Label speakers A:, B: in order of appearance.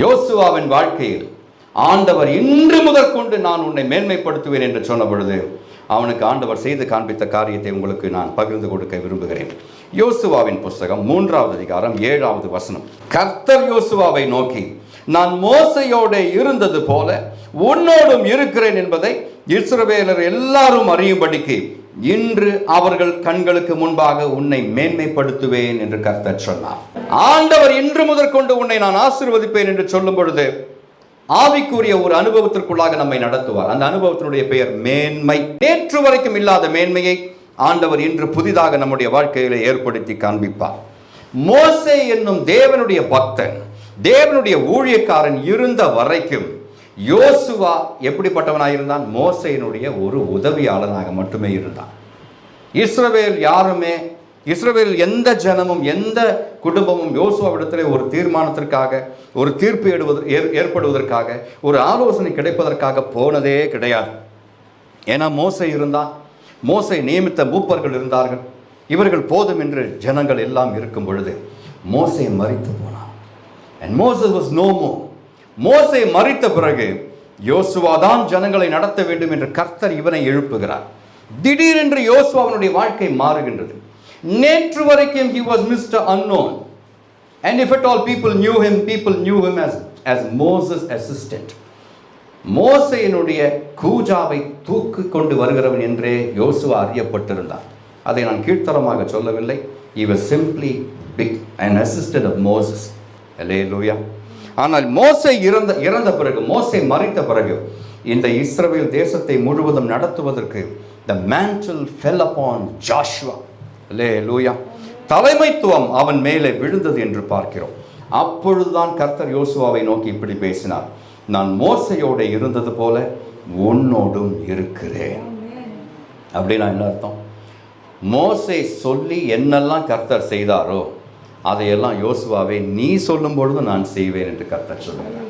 A: யோசுவாவின் வாழ்க்கையில் ஆண்டவர் இன்று முதற்கொண்டு நான் உன்னை மேன்மைப்படுத்துவேன் என்று சொன்ன பொழுது அவனுக்கு ஆண்டவர் செய்து காண்பித்த காரியத்தை உங்களுக்கு நான் பகிர்ந்து கொடுக்க விரும்புகிறேன். யோசுவாவின் புஸ்தகம் 3வது அதிகாரம் 7வது வசனம். கர்த்தர் யோசுவாவை நோக்கி, நான் மோசையோடு இருந்தது போல உன்னோடும் இருக்கிறேன் என்பதை இஸ்ரவேலர் எல்லாரும் அறியும்படிக்கு இன்று அவர்கள் கண்களுக்கு முன்பாக உன்னை மேன்மைப்படுத்துவேன் என்று கர்த்தர் சொன்னார். ஆண்டவர் இன்று முதற்கொண்டு உன்னை நான் ஆசீர்வதிப்பேன் என்று சொல்லும் பொழுது ஆவிக்குரிய ஒரு அனுபவத்திற்குள்ளாக நம்மை நடத்துவார். அந்த அனுபவத்தினுடைய பெயர் மேன்மை. நேற்று வரைக்கும் இல்லாத மேன்மையை ஆண்டவர் இன்று புதிதாக நம்முடைய வாழ்க்கையில ஏற்படுத்தி காண்பிப்பார். மோசே என்னும் தேவனுடைய பக்தன், தேவனுடைய ஊழியக்காரன் இருந்த வரைக்கும் யோசுவா எப்படிப்பட்டவனாயிருந்தான்? மோசேயினுடைய ஒரு உதவியாளனாக மட்டுமே இருந்தான். இஸ்ரவேல் எந்த ஜனமும் எந்த குடும்பமும் யோசுவாவிடத்தில் ஒரு தீர்மானத்திற்காக, ஒரு தீர்ப்பு ஏற்படுவதற்காக, ஒரு ஆலோசனை கிடைப்பதற்காக போனதே கிடையாது. ஏன்னா மோசே இருந்தான், மோசே நியமித்த மூப்பர்கள் இருந்தார்கள். இவர்கள் போதும் என்று ஜனங்கள் எல்லாம் இருக்கும் பொழுது மோசே மரித்து போனான். And Moses was no more. மோசே மரித்த பிறகு யோசுவா தான் ஜனங்களை நடத்த வேண்டும் என்று கர்த்தர் இவனை எழுப்புகிறார். திடீரென்று யோசுவாவினுடைய வாழ்க்கை மாறுகின்றது. நேற்று வரைக்கும் he was Mr. Unknown, and if at all people knew him as Moses' assistant. மோசேயினுடைய கூஜாவை தூக்கி கொண்டு வருகிறவன் என்றே யோசுவா அறியப்பட்டிருந்தான். அதை நான் கீழ்த்தரமாக சொல்லவில்லை. he was simply an assistant of Moses. Hallelujah. ஆனால் மோசே இறந்த பிறகு, மோசே மரித்த பிறகு இந்த இஸ்ரவேல் தேசத்தை முழுவதும் நடத்துவதற்கு the mantle fell upon Joshua. Hallelujah. தலைமைத்துவம் அவன் மேலே விழுந்தது என்று பார்க்கிறோம். அப்பொழுதுதான் கர்த்தர் யோசுவாவை நோக்கி இப்படி பேசினார், நான் மோசையோடு இருந்தது போல உன்னோடும் இருக்கிறேன். அப்படின்னா என்ன அர்த்தம்? மோசே சொல்லி என்னெல்லாம் கர்த்தர் செய்தாரோ அதையெல்லாம் யோசுவாவை நீ சொல்லும் பொழுது நான் செய்வேன் என்று கர்த்தர் சொல்கிறார்.